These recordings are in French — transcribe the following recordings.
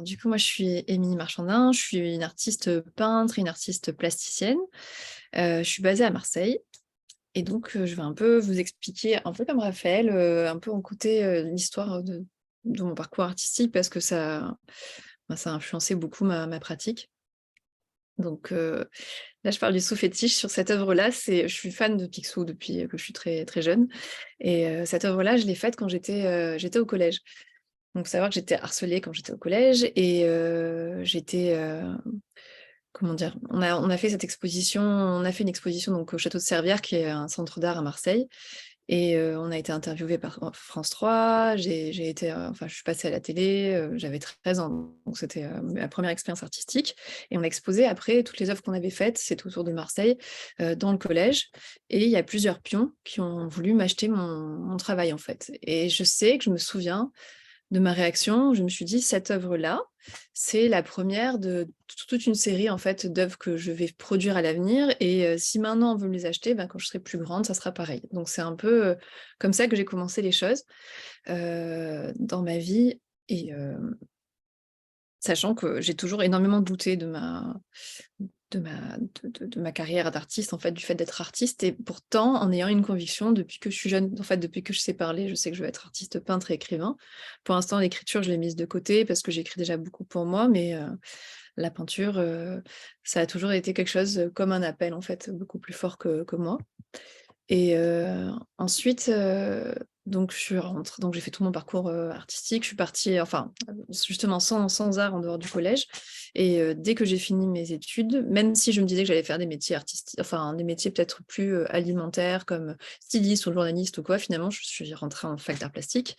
du coup, moi, je suis Émilie Marchandin, je suis une artiste peintre, une artiste plasticienne. Je suis basée à Marseille et donc je vais un peu vous expliquer, un peu comme Raphaël, un peu en côté, l'histoire de mon parcours artistique parce que ça a influencé beaucoup ma pratique. Donc là, je parle du sous-fétiche sur cette œuvre-là. Je suis fan de Picsou depuis que je suis très, très jeune et cette œuvre-là, je l'ai faite quand j'étais au collège. Donc, faut savoir que j'étais harcelée quand j'étais au collège et comment dire? On a fait cette exposition, on a fait une exposition donc au château de Servières, qui est un centre d'art à Marseille et on a été interviewés par France 3. J'ai été, enfin, je suis passée à la télé, j'avais 13 ans, donc c'était, ma première expérience artistique et on a exposé après toutes les œuvres qu'on avait faites, c'était autour de Marseille, dans le collège et il y a plusieurs pions qui ont voulu m'acheter mon travail, en fait et je sais que je me souviens de ma réaction, je me suis dit: «Cette œuvre-là, c'est la première de toute une série, en fait, d'œuvres que je vais produire à l'avenir et si maintenant on veut me les acheter, ben, quand je serai plus grande, ça sera pareil». Donc c'est un peu, comme ça que j'ai commencé les choses, dans ma vie et sachant que j'ai toujours énormément douté de ma carrière d'artiste, en fait, du fait d'être artiste et pourtant, en ayant une conviction depuis que je suis jeune, en fait, depuis que je sais parler, je sais que je veux être artiste peintre et écrivain. Pour l'instant, l'écriture, je l'ai mise de côté parce que j'écris déjà beaucoup pour moi, mais la peinture, ça a toujours été quelque chose, comme un appel, en fait, beaucoup plus fort que moi. Et ensuite, donc j'ai fait tout mon parcours, artistique. Je suis partie, enfin, justement sans art en dehors du collège et dès que j'ai fini mes études, même si je me disais que j'allais faire des métiers artistiques, enfin, des métiers peut-être plus, alimentaires comme styliste ou journaliste ou quoi, finalement, je suis rentrée en fac d'art plastique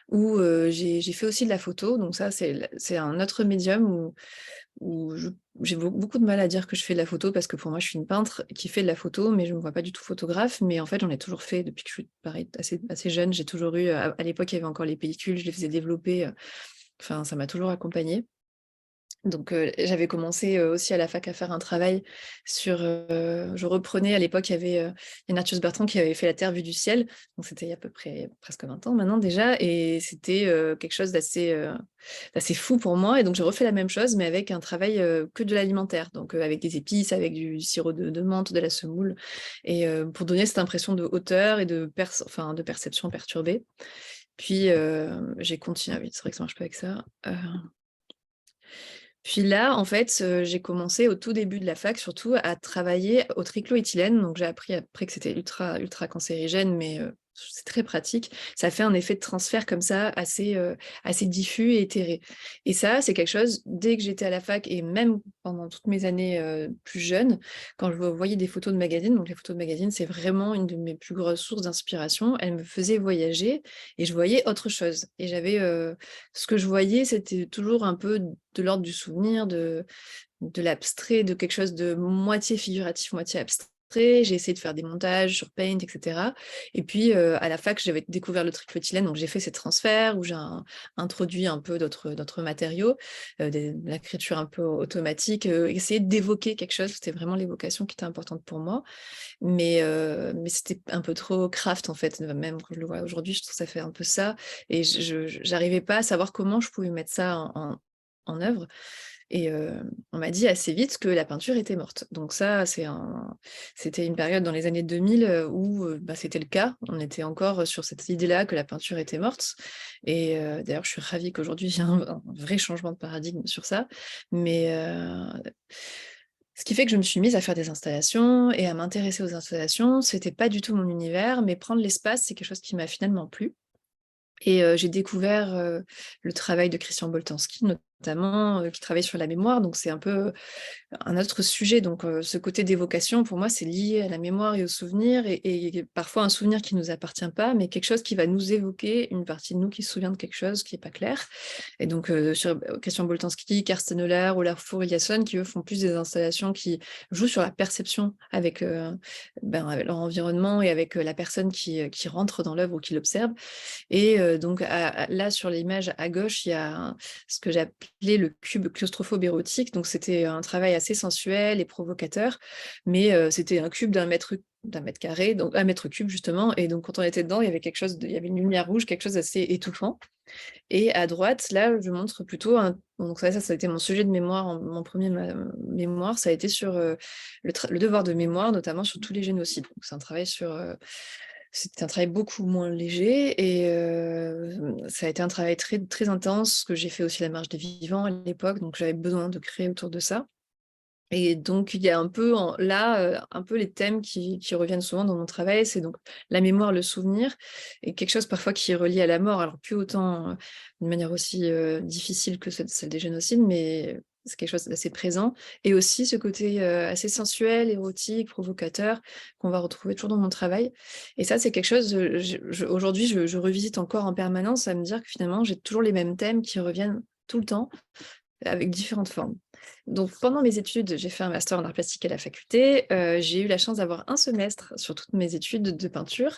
où, j'ai fait aussi de la photo. Donc ça, c'est un autre médium où j'ai beaucoup de mal à dire que je fais de la photo parce que pour moi, je suis une peintre qui fait de la photo, mais je ne me vois pas du tout photographe. Mais en fait, j'en ai toujours fait depuis que je suis pareil, assez jeune. J'ai toujours eu, à l'époque, il y avait encore les pellicules, je les faisais développer. Enfin, ça m'a toujours accompagnée. Donc, j'avais commencé, aussi à la fac à faire un travail sur, je reprenais à l'époque, il y avait, Ignatius Bertrand qui avait fait La Terre vue du ciel, donc c'était il y a à peu près presque 20 ans maintenant déjà et c'était, quelque chose d'assez fou pour moi et donc j'ai refait la même chose mais avec un travail, que de l'alimentaire, donc, avec des épices, avec du sirop de menthe, de la semoule et pour donner cette impression de hauteur et de perception perturbée. Puis, j'ai continué ah oui, c'est vrai que ça marche pas avec ça, puis là, en fait, j'ai commencé au tout début de la fac, surtout à travailler au tricloéthylène. Donc j'ai appris après que c'était ultra cancérigène, mais c'est très pratique. Ça fait un effet de transfert comme ça assez diffus et éthéré et ça, c'est quelque chose, dès que j'étais à la fac et même pendant toutes mes années, plus jeunes, quand je voyais des photos de magazines, donc les photos de magazines, c'est vraiment une de mes plus grosses sources d'inspiration. Elles me faisaient voyager et je voyais autre chose et ce que je voyais, c'était toujours un peu de l'ordre du souvenir, de l'abstrait, de quelque chose de moitié figuratif, moitié abstrait. J'ai essayé de faire des montages sur Paint, et cetera et puis, à la fac, j'avais découvert le tricloéthylène, donc j'ai fait ces transferts où introduit un peu d'autres matériaux, de l'écriture un peu automatique, essayer d'évoquer quelque chose. C'était vraiment l'évocation qui était importante pour moi, mais c'était un peu trop craft, en fait, même quand je le vois aujourd'hui, je trouve que ça fait un peu ça et j'arrivais pas à savoir comment je pouvais mettre ça en œuvre et on m'a dit assez vite que la peinture était morte. Donc ça, c'était une période dans les années 2000, où, bah, c'était le cas. On était encore sur cette idée-là que la peinture était morte et d'ailleurs, je suis ravie qu'aujourd'hui, il y a un vrai changement de paradigme sur ça. Mais ce qui fait que je me suis mise à faire des installations et à m'intéresser aux installations. C'était pas du tout mon univers, mais prendre l'espace, c'est quelque chose qui m'a finalement plu. Et j'ai découvert, le travail de Christian Boltanski notamment, qui travaille sur la mémoire, donc c'est un peu un autre sujet. Donc ce côté d'évocation, pour moi, c'est lié à la mémoire et au souvenir et parfois un souvenir qui nous appartient pas, mais quelque chose qui va nous évoquer une partie de nous qui se souvient de quelque chose qui est pas clair et donc sur Christian Boltanski, Karsten Oeller, Olafur Eliasson qui, eux, font plus des installations qui jouent sur la perception avec, avec leur environnement et avec, la personne qui rentre dans l'œuvre ou qui l'observe et donc là, sur l'image à gauche, il y a ce que j'ai appelé le cube claustrophobe érotique. Donc c'était un travail assez sensuel et provocateur, mais c'était un cube d'1 mètre carré, donc 1 mètre cube justement. Et donc quand on était dedans, il y avait il y avait une lumière rouge, quelque chose d'assez étouffant. Et à droite, là, je montre plutôt donc ça a été mon sujet de mémoire, mon premier mémoire, ça a été sur le devoir de mémoire, notamment sur tous les génocides. Donc c'est un travail c'était un travail beaucoup moins léger et ça a été un travail très, très intense, que j'ai fait aussi la marche des vivants à l'époque, donc j'avais besoin de créer autour de ça. Et donc il y a un peu un peu les thèmes qui reviennent souvent dans mon travail, c'est donc la mémoire, le souvenir et quelque chose parfois qui est relié à la mort. Alors plus autant, d'une manière aussi, difficile que celle des génocides, mais c'est quelque chose d'assez présent et aussi ce côté, assez sensuel, érotique, provocateur qu'on va retrouver toujours dans mon travail et ça, c'est quelque chose, aujourd'hui, je revisite encore en permanence à me dire que finalement, j'ai toujours les mêmes thèmes qui reviennent tout le temps avec différentes formes. Donc pendant mes études, j'ai fait un master en arts plastiques à la faculté, j'ai eu la chance d'avoir un semestre sur toutes mes études de peinture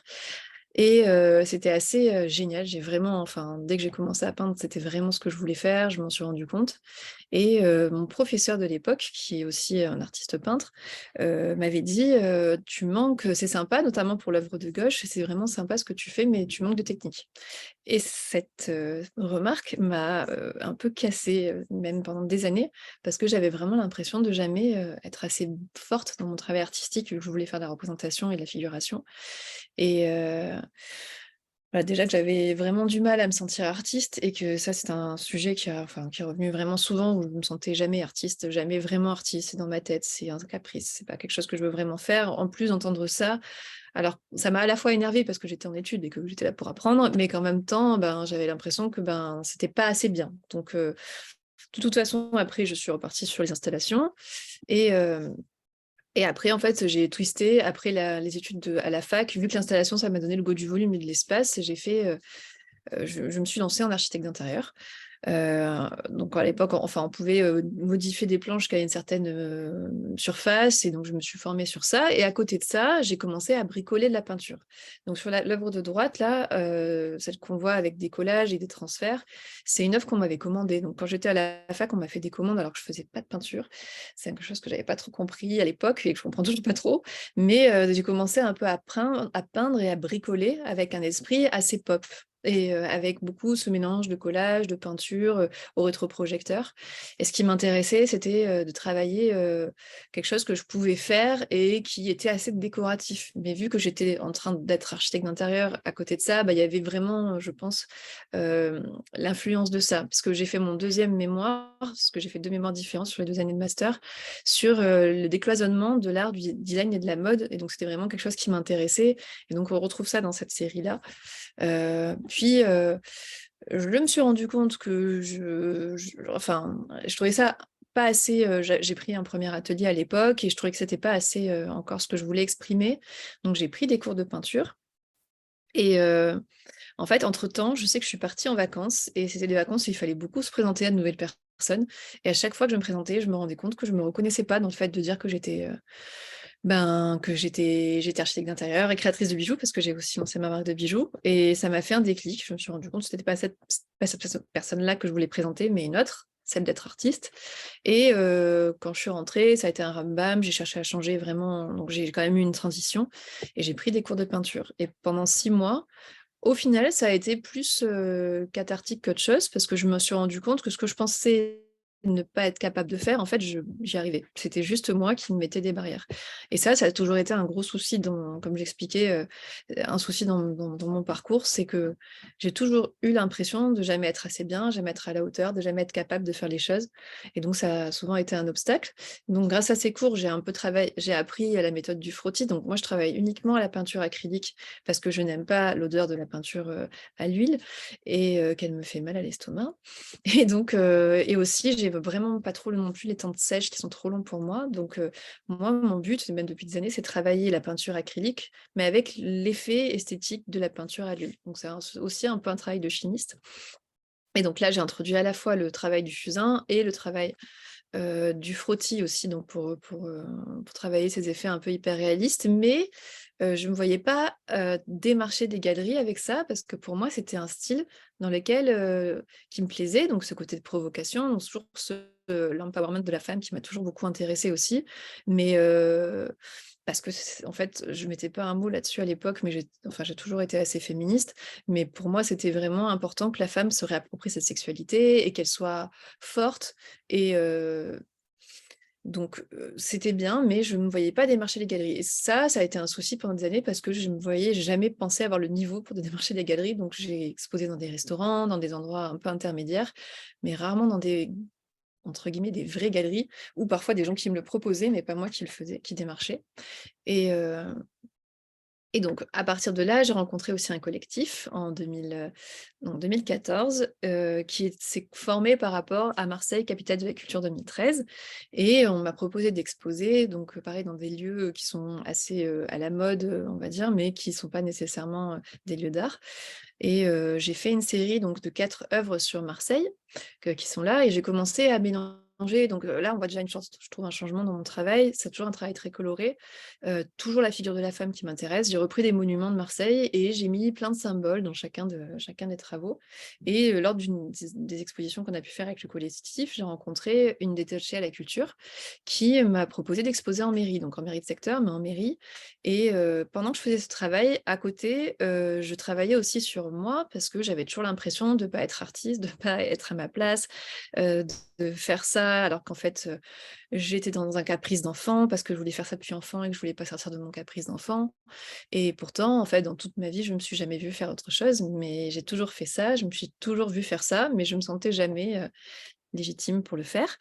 et c'était assez, génial. J'ai vraiment enfin, dès que j'ai commencé à peindre, c'était vraiment ce que je voulais faire, je m'en suis rendu compte et mon professeur de l'époque, qui est aussi un artiste peintre, m'avait dit: «Tu manques, c'est sympa, notamment pour l'œuvre de gauche, c'est vraiment sympa ce que tu fais, mais tu manques de technique». Et cette, remarque m'a, un peu cassée, même pendant des années, parce que j'avais vraiment l'impression de jamais, être assez forte dans mon travail artistique, vu que je voulais faire de la représentation et de la figuration et bah, déjà que j'avais vraiment du mal à me sentir artiste et que ça, c'est un sujet qui est revenu vraiment souvent, où je me sentais jamais artiste, jamais vraiment artiste, c'est dans ma tête, c'est un caprice, c'est pas quelque chose que je veux vraiment faire. En plus d'entendre ça, alors ça m'a à la fois énervée parce que j'étais en études et que j'étais là pour apprendre, mais qu'en même temps, ben, j'avais l'impression que, ben, c'était pas assez bien. Donc de toute façon, après, je suis repartie sur les installations et hem et après, en fait, j'ai twisté après les études à la fac, vu que l'installation, ça m'a donné le goût du volume et de l'espace, et j'ai fait, je me suis lancée en architecte d'intérieur. Donc à l'époque, enfin, on pouvait, modifier des plans jusqu'à une certaine, surface et donc je me suis formée sur ça et à côté de ça, j'ai commencé à bricoler de la peinture. Donc sur l'œuvre de droite là, celle qu'on voit avec des collages et des transferts, c'est une œuvre qu'on m'avait commandée. Donc quand j'étais à la fac, on m'a fait des commandes alors que je faisais pas de peinture. C'est quelque chose que j'avais pas trop compris à l'époque et que je comprends toujours pas trop. Mais, j'ai commencé un peu à peindre et à bricoler avec un esprit assez pop et avec beaucoup ce mélange de collage, de peinture, au rétroprojecteur et ce qui m'intéressait, c'était, de travailler, quelque chose que je pouvais faire et qui était assez décoratif. Mais vu que j'étais en train d'être architecte d'intérieur, à côté de ça, bah, il y avait vraiment, je pense, l'influence de ça. Parce que j'ai fait mon deuxième mémoire, parce que j'ai fait 2 mémoires différents sur les 2 années de master, sur, le décloisonnement de l'art du design et de la mode et donc c'était vraiment quelque chose qui m'intéressait et donc on retrouve ça dans cette série-là. Puis, je me suis rendu compte que enfin, je trouvais ça pas assez, j'ai pris un premier atelier à l'époque et je trouvais que c'était pas assez, encore ce que je voulais exprimer. Donc j'ai pris des cours de peinture et en fait, entre-temps, je sais que je suis partie en vacances et c'était des vacances où il fallait beaucoup se présenter à de nouvelles personnes et à chaque fois que je me présentais, je me rendais compte que je me reconnaissais pas dans le fait de dire que j'étais architecte d'intérieur et créatrice de bijoux parce que j'ai aussi lancé ma marque de bijoux et ça m'a fait un déclic. Je me suis rendu compte que c'était pas cette personne-là que je voulais présenter, mais une autre, celle d'être artiste. Et quand je suis rentrée, ça a été un ram-bam, j'ai cherché à changer vraiment, donc j'ai quand même eu une transition et j'ai pris des cours de peinture. Et pendant 6 mois, au final, ça a été plus, cathartique qu'autre chose parce que je me suis rendu compte que ce que je pensais ne pas être capable de faire, en fait, j'y arrivais. C'était juste moi qui me mettais des barrières et ça a toujours été un gros souci comme j'expliquais, un souci dans mon parcours, c'est que j'ai toujours eu l'impression de jamais être assez bien, jamais être à la hauteur, de jamais être capable de faire les choses et donc ça a souvent été un obstacle. Donc grâce à ces cours, j'ai appris la méthode du frottis. Donc moi, je travaille uniquement à la peinture acrylique parce que je n'aime pas l'odeur de la peinture, à l'huile et qu'elle me fait mal à l'estomac et donc et aussi j'ai vraiment pas trop non plus les temps de sèche qui sont trop longs pour moi. Donc moi, mon but, même depuis des années, c'est travailler la peinture acrylique, mais avec l'effet esthétique de la peinture à l'huile. Donc c'est aussi un peu un travail de chimiste et donc là, j'ai introduit à la fois le travail du fusain et le travail du frottis aussi, donc pour travailler ces effets un peu hyper réalistes, mais Je ne me voyais pas, démarcher des galeries avec ça parce que pour moi, c'était un style dans lequel, qui me plaisait, donc ce côté de provocation, donc toujours l'empowerment de la femme qui m'a toujours beaucoup intéressée aussi. Mais, parce que en fait, je mettais pas un mot là-dessus à l'époque, mais j'ai toujours été assez féministe. Mais pour moi, c'était vraiment important que la femme se réapproprie sa sexualité et qu'elle soit forte et donc c'était bien, mais je ne me voyais pas démarcher les galeries et ça a été un souci pendant des années parce que je me voyais jamais penser avoir le niveau pour démarcher des galeries, donc j'ai exposé dans des restaurants, dans des endroits un peu intermédiaires, mais rarement dans des, entre guillemets, «des vraies galeries» ou parfois des gens qui me le proposaient, mais pas moi qui le faisais, qui démarchais. Et donc, à partir de là, j'ai rencontré aussi un collectif en 2014, qui s'est formé par rapport à Marseille, capitale de la culture 2013. Et on m'a proposé d'exposer, donc pareil, dans des lieux qui sont assez à la mode, on va dire, mais qui ne sont pas nécessairement des lieux d'art. Et j'ai fait une série donc de 4 œuvres sur Marseille, qui sont là et j'ai commencé à mélanger donc là, on voit déjà une chance je trouve un changement dans mon travail. C'est toujours un travail très coloré, toujours la figure de la femme qui m'intéresse. J'ai repris des monuments de Marseille et j'ai mis plein de symboles dans chacun des travaux et lors des expositions qu'on a pu faire avec le collectif, j'ai rencontré une détachée à la culture qui m'a proposé d'exposer en mairie, donc en mairie de secteur, mais en mairie. Et pendant que je faisais ce travail, à côté, je travaillais aussi sur moi parce que j'avais toujours l'impression de ne pas être artiste, de ne pas être à ma place, de faire ça alors qu'en fait, j'étais dans un caprice d'enfant parce que je voulais faire ça depuis enfant et que je voulais pas sortir de mon caprice d'enfant. Et pourtant, en fait, dans toute ma vie, je me suis jamais vue faire autre chose, mais j'ai toujours fait ça, je me suis toujours vue faire ça, mais je me sentais jamais, légitime pour le faire.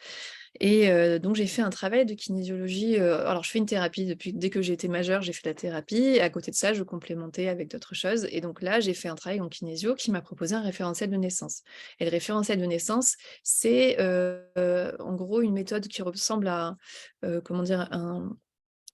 Et donc j'ai fait un travail de kinésiologie, alors je fais une thérapie depuis dès que j'ai été majeure, j'ai fait de la thérapie et à côté de ça, je complémentais avec d'autres choses et donc là, j'ai fait un travail en kinésio qui m'a proposé un référentiel de naissance et le référentiel de naissance, c'est, en gros une méthode qui ressemble à, comment dire?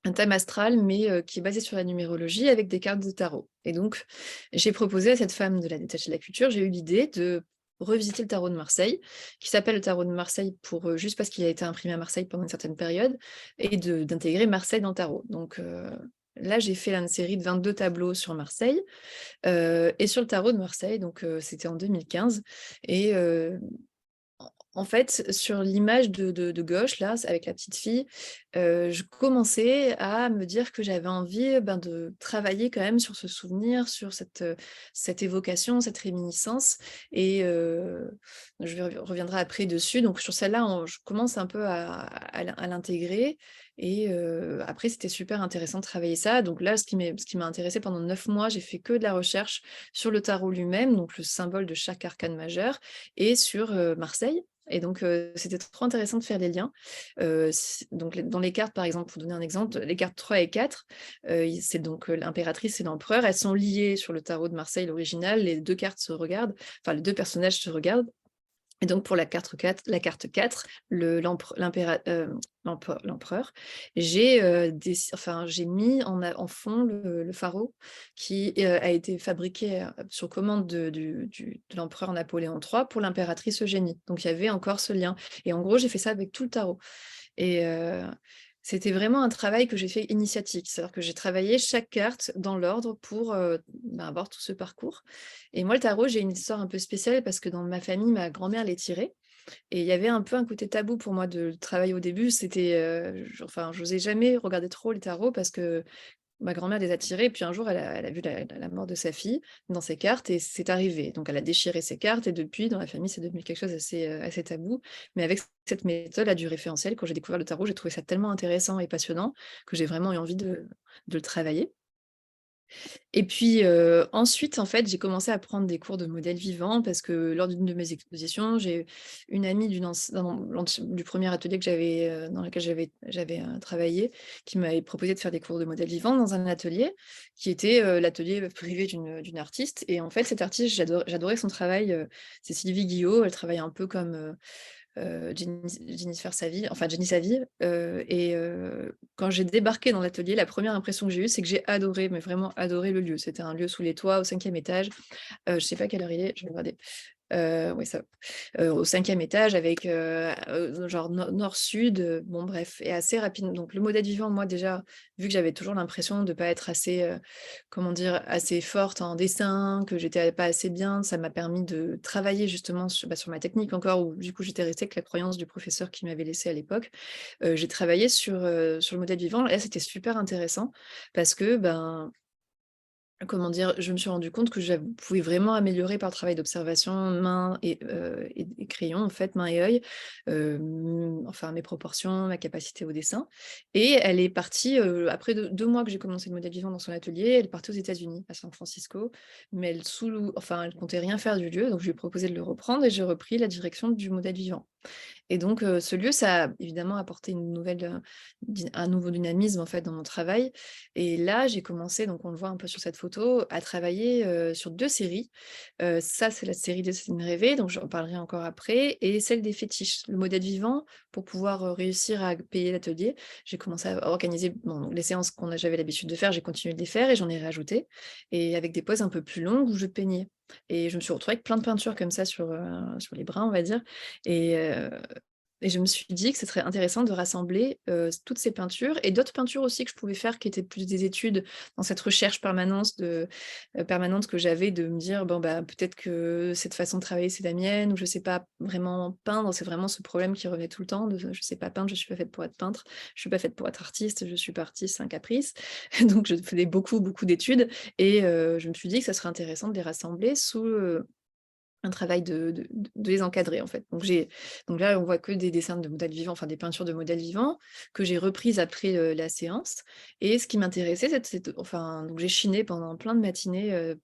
Un thème astral, mais qui est basé sur la numérologie avec des cartes de tarot. Et donc, j'ai proposé à cette femme de la détachée de la culture, j'ai eu l'idée de revisiter le tarot de Marseille, qui s'appelle le tarot de Marseille pour, juste parce qu'il a été imprimé à Marseille pendant une certaine période, et d'intégrer Marseille dans le tarot. Donc, là, j'ai fait une série de 22 tableaux sur Marseille, et sur le tarot de Marseille, donc, c'était en 2015. Et en fait, sur l'image de gauche là, avec la petite fille, je commençais à me dire que j'avais envie, ben, de travailler quand même sur ce souvenir, sur cette évocation, cette réminiscence et je reviendrai après dessus. Donc sur celle-là, je commence un peu à l'intégrer et après c'était super intéressant de travailler ça. Donc là, ce qui m'a intéressée pendant 9 mois, j'ai fait que de la recherche sur le tarot lui-même, donc le symbole de chaque arcane majeur et sur, Marseille. Et donc, c'était trop intéressant de faire les liens. Donc dans les cartes, par exemple, pour donner un exemple, les cartes 3 et 4, c'est donc, l'impératrice et l'empereur. Elles sont liées sur le tarot de Marseille, l'original. Les 2 cartes se regardent, enfin les 2 personnages se regardent. Et donc pour la carte 4, l'empereur, j'ai mis en fond le pharaon qui, a été fabriqué, sur commande de l'empereur Napoléon III pour l'impératrice Eugénie. Donc il y avait encore ce lien et en gros, j'ai fait ça avec tout le tarot et c'était vraiment un travail que j'ai fait initiatique. C'est-à-dire que j'ai travaillé chaque carte dans l'ordre pour, avoir tout ce parcours et moi, le tarot, j'ai une histoire un peu spéciale parce que dans ma famille, ma grand-mère les tirait et il y avait un peu un côté tabou pour moi de le travailler au début. C'était, j'osais jamais regarder trop les tarots parce que ma grand-mère les a tirés, puis un jour, elle a vu la mort de sa fille dans ses cartes et c'est arrivé. Donc elle a déchiré ses cartes et depuis, dans la famille, c'est devenu quelque chose assez tabou. Mais avec cette méthode-là du référentiel, quand j'ai découvert le tarot, j'ai trouvé ça tellement intéressant et passionnant que j'ai vraiment eu envie de le travailler. Et puis, ensuite, en fait, j'ai commencé à prendre des cours de modèle vivant parce que lors d'une de mes expositions, j'ai une amie du premier atelier que j'avais, dans lequel j'avais travaillé, qui m'avait proposé de faire des cours de modèle vivant dans un atelier qui était, l'atelier privé d'une artiste et en fait, cette artiste, j'adorais son travail, c'est Sylvie Guillot. Elle travaille un peu comme, Jennifer Saville, enfin Jenny Saville, et quand j'ai débarqué dans l'atelier, la première impression que j'ai eue, c'est que j'ai adoré, mais vraiment adoré le lieu. C'était un lieu sous les toits au 5e étage. Je sais pas quelle heure il est, je vais regarder. ouais, ça au 5e étage avec, genre nord-sud, bon bref et assez rapide donc le modèle vivant, moi déjà, vu que j'avais toujours l'impression de pas être assez, comment dire? Assez forte en dessin, que j'étais pas assez bien, ça m'a permis de travailler justement sur ma technique encore où du coup j'étais restée avec la croyance du professeur qui m'avait laissée à l'époque. J'ai travaillé sur le modèle vivant et là c'était super intéressant parce que, ben, comment dire? Je me suis rendu compte que je pouvais vraiment améliorer par le travail d'observation, main et crayon, en fait, main et œil, enfin mes proportions, ma capacité au dessin et elle est partie, après 2 mois que j'ai commencé le modèle vivant dans son atelier, elle est partie aux États-Unis, à San Francisco, mais elle comptait rien faire du lieu, donc je lui ai proposé de le reprendre et j'ai repris la direction du modèle vivant. Et donc, ce lieu, ça a évidemment apporté une nouvelle, un nouveau dynamisme, en fait, dans mon travail et là, j'ai commencé, donc on le voit un peu sur cette photo, à travailler, sur 2 séries. Ça, c'est la série Dessins rêvés, donc j'en parlerai encore après et celle des fétiches. Le modèle vivant, pour pouvoir, réussir à payer l'atelier, j'ai commencé à organiser bon, les séances j'avais l'habitude de faire, j'ai continué de les faire et j'en ai rajouté et avec des pauses un peu plus longues où je peignais et je me suis retrouvée avec plein de peintures comme ça sur les bras, on va dire et je me suis dit que ce serait intéressant de rassembler, toutes ces peintures et d'autres peintures aussi que je pouvais faire qui étaient plus des études dans cette recherche permanente que j'avais de me dire: «Bon, bah, peut-être que cette façon de travailler, c'est la mienne» ou je sais pas vraiment peindre. C'est vraiment ce problème qui revenait tout le temps de: «Je sais pas peindre, je suis pas faite pour être peintre, je suis pas faite pour être artiste, je suis pas artiste, c'est un caprice». Donc je faisais beaucoup, beaucoup d'études et je me suis dit que ça serait intéressant de les rassembler sous, un travail de les encadrer, en fait. Donc là, on voit que des dessins de modèles vivants, enfin des peintures de modèles vivants que j'ai reprises après, la séance et ce qui m'intéressait, enfin, donc j'ai chiné pendant plein de matinées,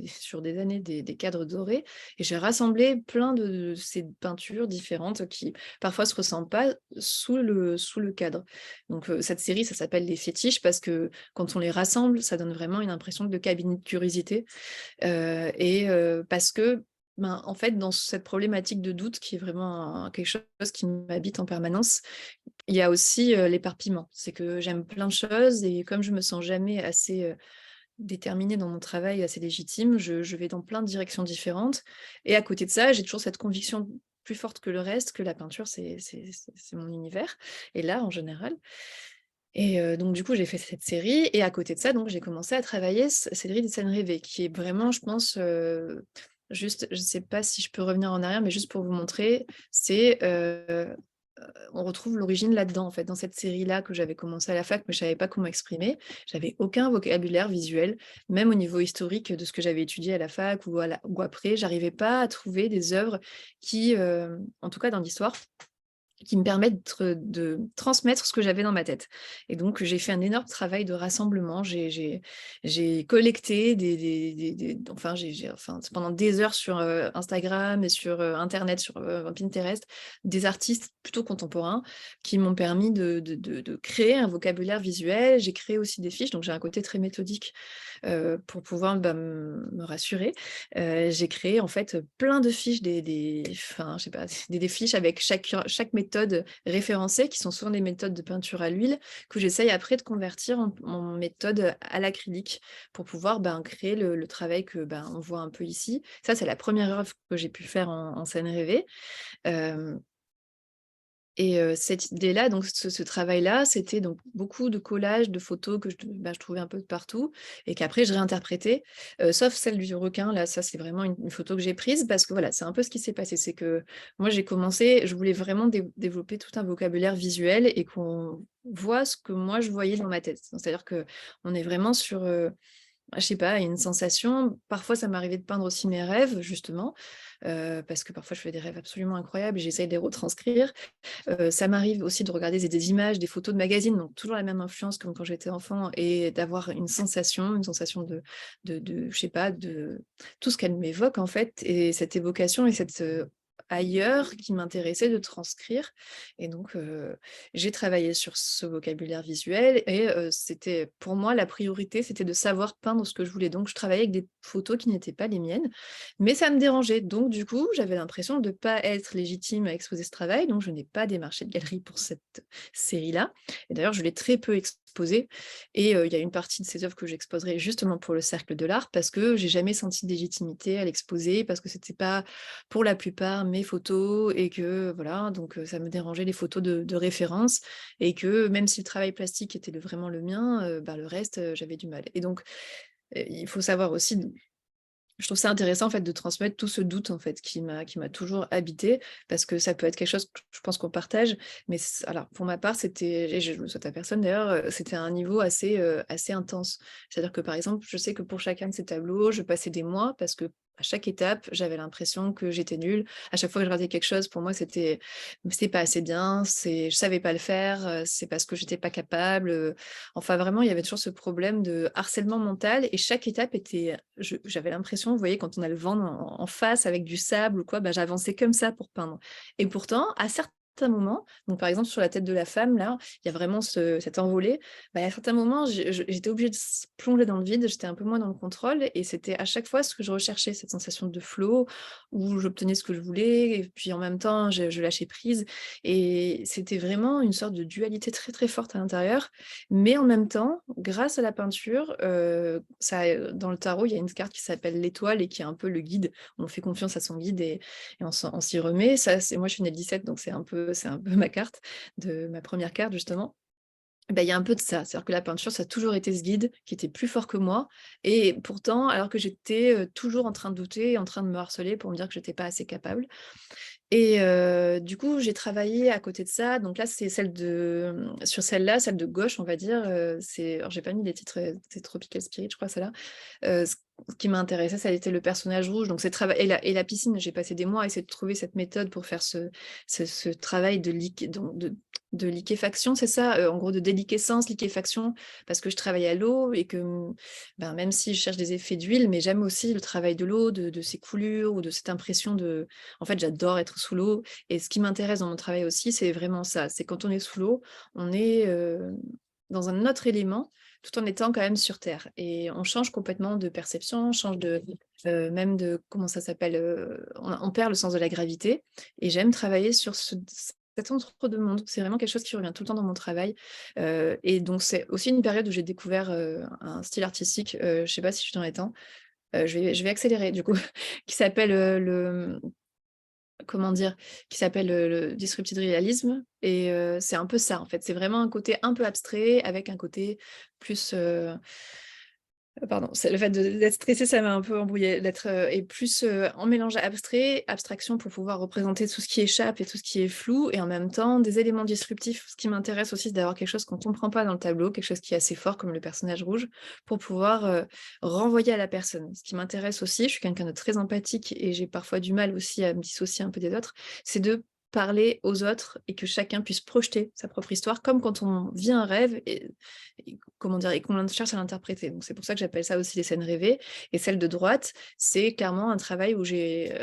sur des années, des cadres dorés et j'ai rassemblé plein de ces peintures différentes qui, parfois, se ressemblent pas sous le cadre. Donc cette série, ça s'appelle «Les fétiches» parce que quand on les rassemble, ça donne vraiment une impression de cabinet de curiosité. Parce que, ben, en fait, dans cette problématique de doute qui est vraiment quelque chose qui m'habite en permanence, il y a aussi, l'éparpillement. C'est que j'aime plein de choses et comme je me sens jamais assez, déterminée dans mon travail, assez légitime, je vais dans plein de directions différentes et à côté de ça, j'ai toujours cette conviction plus forte que le reste que la peinture, c'est mon univers et l'art en général et donc du coup, j'ai fait cette série et à côté de ça, donc j'ai commencé à travailler série des scènes rêvées qui est vraiment, je pense, juste je ne sais pas si je peux revenir en arrière, mais juste pour vous montrer, on retrouve l'origine là-dedans, en fait, dans cette série-là que j'avais commencé à la fac, mais je savais pas comment exprimer. J'avais aucun vocabulaire visuel, même au niveau historique de ce que j'avais étudié à la fac ou après, j'arrivais pas à trouver des œuvres qui, en tout cas dans l'histoire qui me permettent de transmettre ce que j'avais dans ma tête. Et donc, j'ai fait un énorme travail de rassemblement. J'ai collecté enfin, c'est pendant des heures sur Instagram et sur Internet, sur Pinterest, des artistes plutôt contemporains qui m'ont permis de créer un vocabulaire visuel. J'ai créé aussi des fiches, donc j'ai un côté très méthodique pour pouvoir bah, me rassurer. J'ai créé en fait plein de fiches, enfin, je sais pas, des fiches avec chaque méthode référencée, qui sont souvent des méthodes de peinture à l'huile, que j'essaye après de convertir en méthode à l'acrylique pour pouvoir ben, créer le travail que ben, on voit un peu ici. Ça, c'est la première œuvre que j'ai pu faire en scène rêvée. Euh, et cette idée-là, donc ce travail-là, c'était donc beaucoup de collages, de photos que je trouvais un peu de partout et qu'après je réinterprétais, sauf celle du requin. Là, ça, c'est vraiment une photo que j'ai prise parce que voilà, c'est un peu ce qui s'est passé. C'est que moi, j'ai commencé je voulais vraiment développer tout un vocabulaire visuel et qu'on voit ce que moi, je voyais dans ma tête. C'est-à-dire qu'on est vraiment sur, je sais pas, une sensation. Parfois, ça m'arrivait de peindre aussi mes rêves, justement, parce que parfois je fais des rêves absolument incroyables et j'essaye de les retranscrire. Ça m'arrive aussi de regarder des images, des photos de magazines, donc toujours la même influence comme quand j'étais enfant et d'avoir une sensation de je sais pas, de tout ce qu'elle m'évoque en fait et cette évocation et cette, ailleurs qui m'intéressait de transcrire et donc j'ai travaillé sur ce vocabulaire visuel et c'était pour moi la priorité, c'était de savoir peindre ce que je voulais. Donc je travaillais avec des photos qui n'étaient pas les miennes mais ça me dérangeait, donc du coup, j'avais l'impression de ne pas être légitime à exposer ce travail, donc je n'ai pas démarché de galerie pour cette série-là et d'ailleurs, je l'ai très peu exposer et il y a une partie de ces œuvres que j'exposerai justement pour le cercle de l'art parce que j'ai jamais senti de légitimité à l'exposer, parce que c'était pas pour la plupart mes photos et que voilà, donc ça me dérangeait les photos de référence et que même si le travail plastique était vraiment le mien, le reste, j'avais du mal et donc il faut savoir aussi je trouve ça intéressant en fait de transmettre tout ce doute en fait qui m'a toujours habité parce que ça peut être quelque chose que je pense qu'on partage, mais alors pour ma part c'était et je le souhaite à personne d'ailleurs, c'était à un niveau assez intense. C'est-à-dire que par exemple, je sais que pour chacun de ces tableaux, je passais des mois parce que à chaque étape, j'avais l'impression que j'étais nulle. À chaque fois que je ratais quelque chose, pour moi c'était pas assez bien, je savais pas le faire, c'est parce que j'étais pas capable, enfin vraiment il y avait toujours ce problème de harcèlement mental et chaque étape était j'avais l'impression, vous voyez, quand on a le vent en face avec du sable ou quoi, j'avançais comme ça pour peindre. Et pourtant, à certains moments, donc par exemple sur la tête de la femme, là, il y a vraiment cet envolé. À certains moments, j'étais obligée de plonger dans le vide, j'étais un peu moins dans le contrôle, et c'était à chaque fois ce que je recherchais, cette sensation de flow, où j'obtenais ce que je voulais, et puis en même temps, je lâchais prise. Et c'était vraiment une sorte de dualité très très forte à l'intérieur. Mais en même temps, grâce à la peinture, dans le tarot, il y a une carte qui s'appelle l'étoile et qui est un peu le guide. On fait confiance à son guide et on s'y remet. Ça, moi, je suis née le 17, donc c'est un peu ma carte, ma première carte, justement. Il y a un peu de ça. C'est-à-dire que la peinture, ça a toujours été ce guide qui était plus fort que moi. Et pourtant, alors que j'étais toujours en train de douter, en train de me harceler pour me dire que je n'étais pas assez capable. Et du coup, j'ai travaillé à côté de ça. Donc là, c'est sur celle-là, celle de gauche, on va dire, alors j'ai pas mis les titres, c'est Tropical Spirit, je crois, celle-là. Ce qui m'intéressait, ça a été le personnage rouge, donc c'est et la piscine. J'ai passé des mois à essayer de trouver cette méthode pour faire ce travail de liquéfaction, c'est ça? En gros, de déliquescence, liquéfaction, parce que je travaille à l'eau et que, même si je cherche des effets d'huile, mais j'aime aussi le travail de l'eau, de ses coulures ou de cette impression en fait, j'adore être sous l'eau et ce qui m'intéresse dans mon travail aussi, c'est vraiment ça. C'est quand on est sous l'eau, on est, dans un autre élément, tout en étant quand même sur terre et on change complètement de perception, on change même de comment ça s'appelle? On perd le sens de la gravité et j'aime travailler sur cet entre-deux-mondes. C'est vraiment quelque chose qui revient tout le temps dans mon travail, et donc c'est aussi une période où j'ai découvert, un style artistique, je ne sais pas si je suis dans les temps, je vais accélérer du coup, qui s'appelle, comment dire? Qui s'appelle, le disrupted realism et c'est un peu ça, en fait. C'est vraiment un côté un peu abstrait avec un côté plus, pardon, c'est le fait d'être stressée, ça m'a un peu embrouillée, d'être, et plus, en mélange abstrait, abstraction pour pouvoir représenter tout ce qui échappe et tout ce qui est flou et en même temps des éléments disruptifs. Ce qui m'intéresse aussi, c'est d'avoir quelque chose qu'on ne comprend pas dans le tableau, quelque chose qui est assez fort comme le personnage rouge pour pouvoir, renvoyer à la personne. Ce qui m'intéresse aussi, je suis quelqu'un de très empathique et j'ai parfois du mal aussi à me dissocier un peu des autres, c'est de parler aux autres et que chacun puisse projeter sa propre histoire comme quand on vit un rêve et comment dire? Et qu'on cherche à l'interpréter. Donc c'est pour ça que j'appelle ça aussi les scènes rêvées et celle de droite, c'est clairement un travail où j'ai,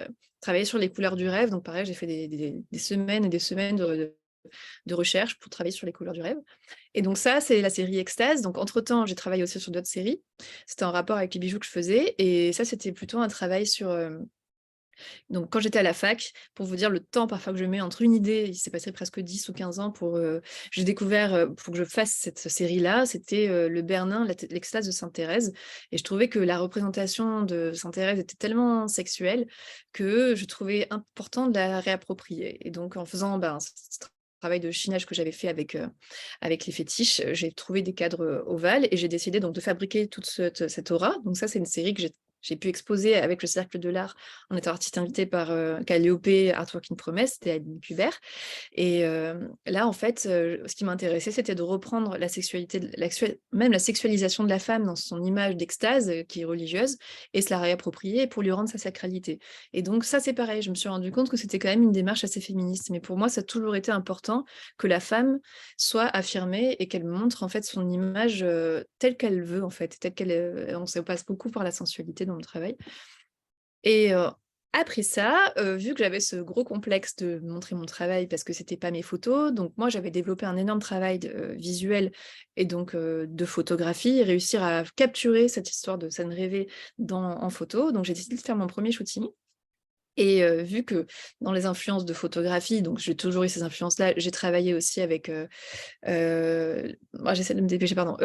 travaillé sur les couleurs du rêve. Donc pareil, j'ai fait des semaines et des semaines de recherche pour travailler sur les couleurs du rêve et donc ça, c'est la série Extase. Donc entre temps, j'ai travaillé aussi sur d'autres séries. C'était en rapport avec les bijoux que je faisais et ça, c'était plutôt un travail sur, donc quand j'étais à la fac, pour vous dire le temps parfois que je mets entre une idée, il s'est passé presque 10 ou 15 ans j'ai découvert, pour que je fasse cette série-là, c'était, le Bernin, l'extase de Sainte Thérèse et je trouvais que la représentation de Sainte Thérèse était tellement sexuelle que je trouvais important de la réapproprier et donc en faisant, ce travail de chinage que j'avais fait avec les fétiches, j'ai trouvé des cadres, ovales et j'ai décidé donc de fabriquer toute cette aura. Donc ça, c'est une série que j'ai pu exposer avec le Cercle de l'Art en étant artiste invité par, Calliope Artwork in Promesse, c'était Adeline Kubert et là, en fait, ce qui m'intéressait, c'était de reprendre la sexualité, même la sexualisation de la femme dans son image d'extase, qui est religieuse et se la réapproprier pour lui rendre sa sacralité et donc ça, c'est pareil, je me suis rendu compte que c'était quand même une démarche assez féministe, mais pour moi, ça a toujours été important que la femme soit affirmée et qu'elle montre, en fait, son image, telle qu'elle veut, en fait, telle qu'elle, on se passe beaucoup par la sensualité dans le travail et après ça, vu que j'avais ce gros complexe de montrer mon travail parce que c'était pas mes photos, donc moi j'avais développé un énorme travail visuel et donc de photographie et réussir à capturer cette histoire de scène rêvée en photo. Donc j'ai décidé de faire mon premier shooting Et vu que dans les influences de photographie, donc j'ai toujours eu ces influences-là, j'ai travaillé aussi avec, moi j'essaie de me dépêcher, pardon,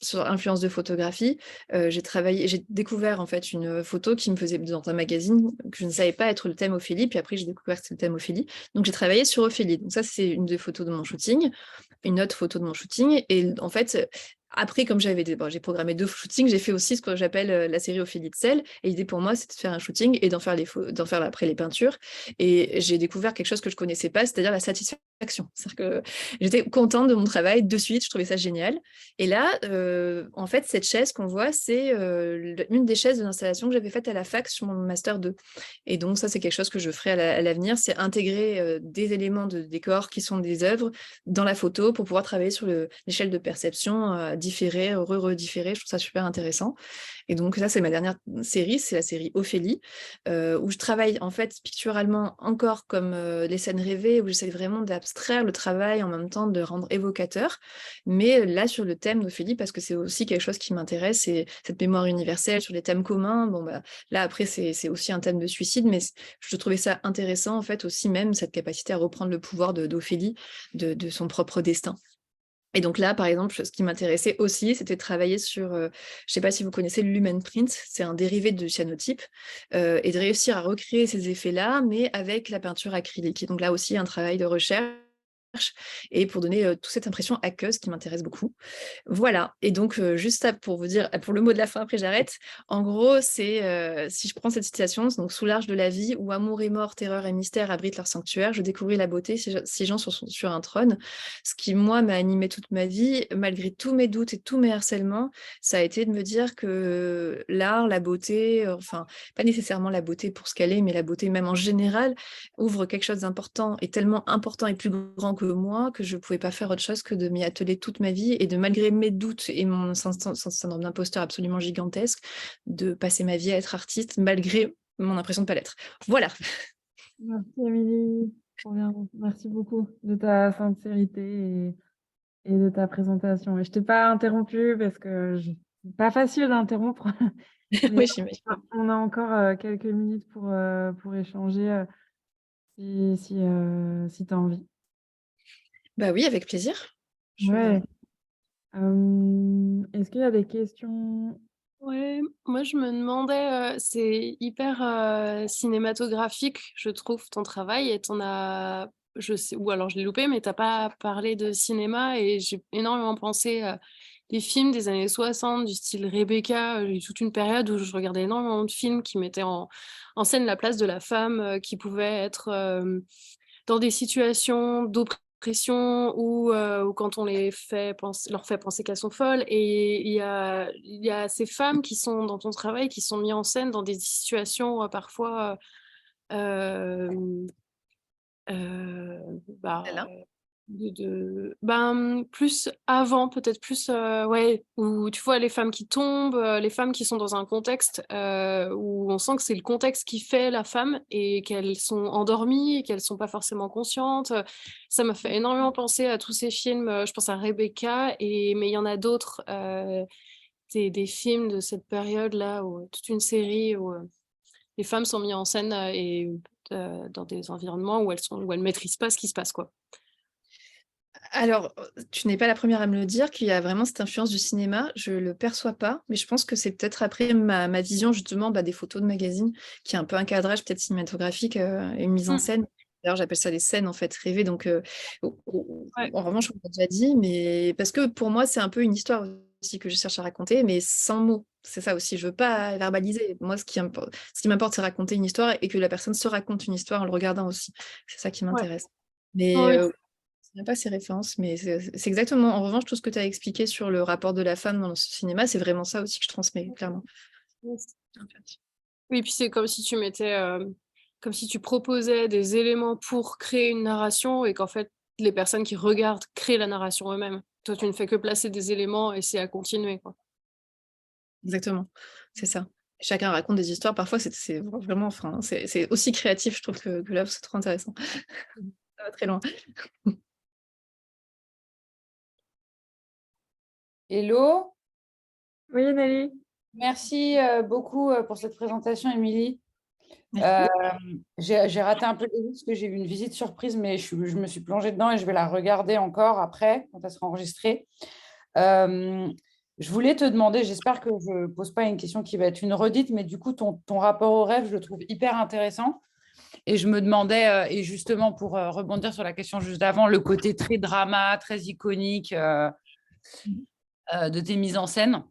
sur influence de photographie, j'ai découvert en fait une photo qui me faisait dans un magazine que je ne savais pas être le thème Ophélie, puis après j'ai découvert que c'était le thème Ophélie. Donc j'ai travaillé sur Ophélie. Donc ça c'est une des photos de mon shooting, une autre photo de mon shooting. Et en fait, après, comme j'ai programmé 2 shootings, j'ai fait aussi ce que j'appelle la série Ophélie de sel. Et l'idée pour moi, c'est de faire un shooting et d'en faire après les peintures. Et j'ai découvert quelque chose que je connaissais pas, c'est-à-dire la satisfaction. C'est-à-dire que j'étais contente de mon travail de suite, je trouvais ça génial. Et là, en fait, cette chaise qu'on voit, c'est une des chaises de l'installation que j'avais faite à la fac sur mon master 2. Et donc ça, c'est quelque chose que je ferai à l'avenir, c'est intégrer des éléments de décor qui sont des œuvres dans la photo pour pouvoir travailler sur l'échelle de perception, différer, redifférer. Je trouve ça super intéressant. Et donc ça, c'est ma dernière série, c'est la série Ophélie, où je travaille en fait picturalement encore comme les scènes rêvées, où j'essaie vraiment d'abstraire le travail en même temps de rendre évocateur, mais là sur le thème d'Ophélie, parce que c'est aussi quelque chose qui m'intéresse, c'est cette mémoire universelle sur les thèmes communs. Bon, bah, là après, c'est aussi un thème de suicide, mais je trouvais ça intéressant en fait aussi même cette capacité à reprendre le pouvoir d'Ophélie, de son propre destin. Et donc là, par exemple, ce qui m'intéressait aussi, c'était de travailler sur, je ne sais pas si vous connaissez le Lumen Print, c'est un dérivé de cyanotype, et de réussir à recréer ces effets-là, mais avec la peinture acrylique. Et donc là aussi, un travail de recherche, et pour donner toute cette impression aqueuse qui m'intéresse beaucoup. Voilà, et donc juste pour vous dire, pour le mot de la fin, après j'arrête, en gros, c'est, si je prends cette situation, donc sous l'arche de la vie, où amour et mort, terreur et mystère abritent leur sanctuaire, je découvris la beauté, ces gens sur un trône. Ce qui, moi, m'a animée toute ma vie, malgré tous mes doutes et tous mes harcèlements, ça a été de me dire que l'art, la beauté, enfin, pas nécessairement la beauté pour ce qu'elle est, mais la beauté même en général, ouvre quelque chose d'important, et tellement important et plus grand que moi, que je ne pouvais pas faire autre chose que de m'y atteler toute ma vie, et de, malgré mes doutes et mon syndrome d'imposteur absolument gigantesque, de passer ma vie à être artiste, malgré mon impression de ne pas l'être. Voilà. Merci Émilie, trop bien. Merci beaucoup de ta sincérité et de ta présentation. Et je t'ai pas interrompu parce que c'est pas facile d'interrompre, mais Oui, j'imagine. on a encore quelques minutes pour échanger si tu as envie. Bah oui, avec plaisir. Ouais. Est-ce qu'il y a des questions? Ouais, moi je me demandais, c'est hyper, cinématographique, je trouve, ton travail et tu as je sais ou alors je l'ai loupé, mais tu as pas parlé de cinéma et j'ai énormément pensé à des films des années 60 du style Rebecca, j'ai eu toute une période où je regardais énormément de films qui mettaient en scène la place de la femme, qui pouvait être, dans des situations d'oppression ou quand on leur fait penser qu'elles sont folles. Et il y a ces femmes qui sont dans ton travail, qui sont mises en scène dans des situations parfois euh, bah, Là. plus avant, peut-être plus, ouais, où tu vois les femmes qui tombent, les femmes qui sont dans un contexte où on sent que c'est le contexte qui fait la femme et qu'elles sont endormies et qu'elles sont pas forcément conscientes. Ça m'a fait énormément penser à tous ces films. Je pense à Rebecca, mais il y en a d'autres, des films de cette période-là, où toute une série où les femmes sont mises en scène et dans des environnements où elles maîtrisent pas ce qui se passe, quoi. Alors, tu n'es pas la première à me le dire, qu'il y a vraiment cette influence du cinéma. Je le perçois pas, mais je pense que c'est peut-être après ma vision justement des photos de magazines, qui est un peu un cadrage peut-être cinématographique et une mise en Mm. scène. D'ailleurs, j'appelle ça des scènes en fait rêvées. Donc, Ouais. en revanche, on l'a déjà dit, mais parce que pour moi, c'est un peu une histoire aussi que je cherche à raconter, mais sans mots. C'est ça aussi. Je veux pas verbaliser. Moi, ce qui m'importe, c'est raconter une histoire et que la personne se raconte une histoire en le regardant aussi. C'est ça qui Ouais. m'intéresse. Mais Oui. je n'ai pas ces références, mais c'est exactement, en revanche, tout ce que tu as expliqué sur le rapport de la femme dans ce cinéma, c'est vraiment ça aussi que je transmets, clairement. En fait. Oui, puis c'est comme si tu mettais, comme si tu proposais des éléments pour créer une narration et qu'en fait, les personnes qui regardent créent la narration eux-mêmes. Toi, tu ne fais que placer des éléments et c'est à continuer, quoi. Exactement, c'est ça. Chacun raconte des histoires, parfois c'est vraiment, enfin, c'est aussi créatif, je trouve, que l'œuvre, c'est trop intéressant. Ça va très loin. Hello, Oui, Nelly. merci beaucoup pour cette présentation, Émilie. Merci. J'ai raté un peu le début parce que j'ai eu une visite surprise, mais je me suis plongée dedans et je vais la regarder encore après, quand elle sera enregistrée. Euh, je voulais te demander, j'espère que je ne pose pas une question qui va être une redite, mais du coup, ton rapport au rêve, je le trouve hyper intéressant. Et je me demandais, et justement pour rebondir sur la question juste d'avant, le côté très drama, très iconique de tes mises en scène.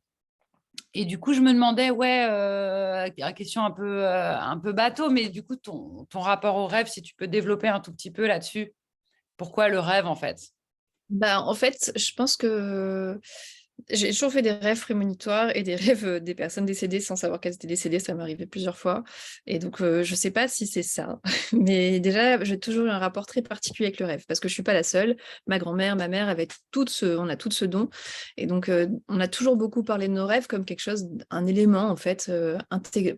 Et du coup, je me demandais, ouais, la question un peu bateau, mais du coup, ton rapport au rêve, si tu peux développer un tout petit peu là-dessus. Pourquoi le rêve, en fait? Bah, en fait, je pense que j'ai toujours fait des rêves prémonitoires et des rêves des personnes décédées sans savoir qu'elles étaient décédées, ça m'est arrivé plusieurs fois. Et donc, je sais pas si c'est ça. Mais déjà, j'ai toujours eu un rapport très particulier avec le rêve, parce que je suis pas la seule. Ma grand-mère, ma mère avaient on a toutes ce don. Et donc, on a toujours beaucoup parlé de nos rêves comme quelque chose, un élément, en fait,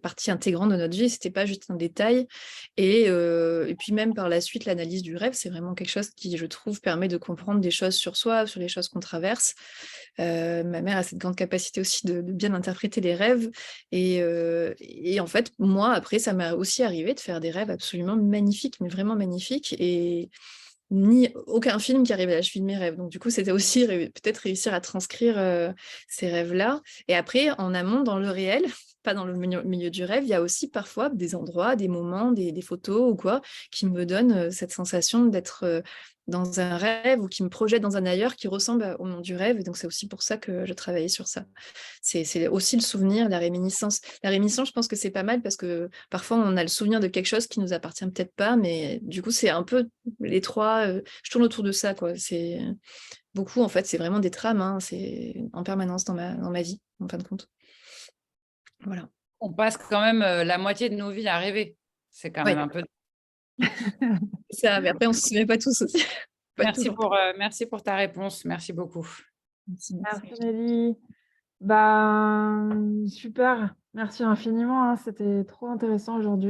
partie intégrante de notre vie. C'était pas juste un détail. Et puis même par la suite, l'analyse du rêve, c'est vraiment quelque chose qui, je trouve, permet de comprendre des choses sur soi, sur les choses qu'on traverse. Ma mère a cette grande capacité aussi de bien interpréter les rêves. Et en fait, moi, après, ça m'est aussi arrivé de faire des rêves absolument magnifiques, mais vraiment magnifiques. Et aucun film qui arrivait à la cheville de mes rêves. Donc, du coup, c'était aussi peut-être réussir à transcrire ces rêves-là. Et après, en amont, dans le réel, pas dans le milieu du rêve, il y a aussi parfois des endroits, des moments, des photos ou quoi, qui me donnent cette sensation d'être dans un rêve ou qui me projette dans un ailleurs qui ressemble au monde du rêve. Et donc, c'est aussi pour ça que je travaillais sur ça. C'est aussi le souvenir, la réminiscence. La réminiscence, je pense que c'est pas mal parce que parfois, on a le souvenir de quelque chose qui nous appartient peut-être pas, mais du coup, c'est un peu les trois. Je tourne autour de ça, quoi. C'est beaucoup, en fait, c'est vraiment des trames. Hein, c'est en permanence dans ma vie, en fin de compte. Voilà. On passe quand même la moitié de nos vies à rêver. C'est quand Ouais. même un peu... Ça, mais après, on se souvient pas tous aussi. Pas toujours. Merci pour ta réponse. Merci beaucoup. Merci. Merci Nelly. Ben, super. Merci infiniment, hein. C'était trop intéressant aujourd'hui.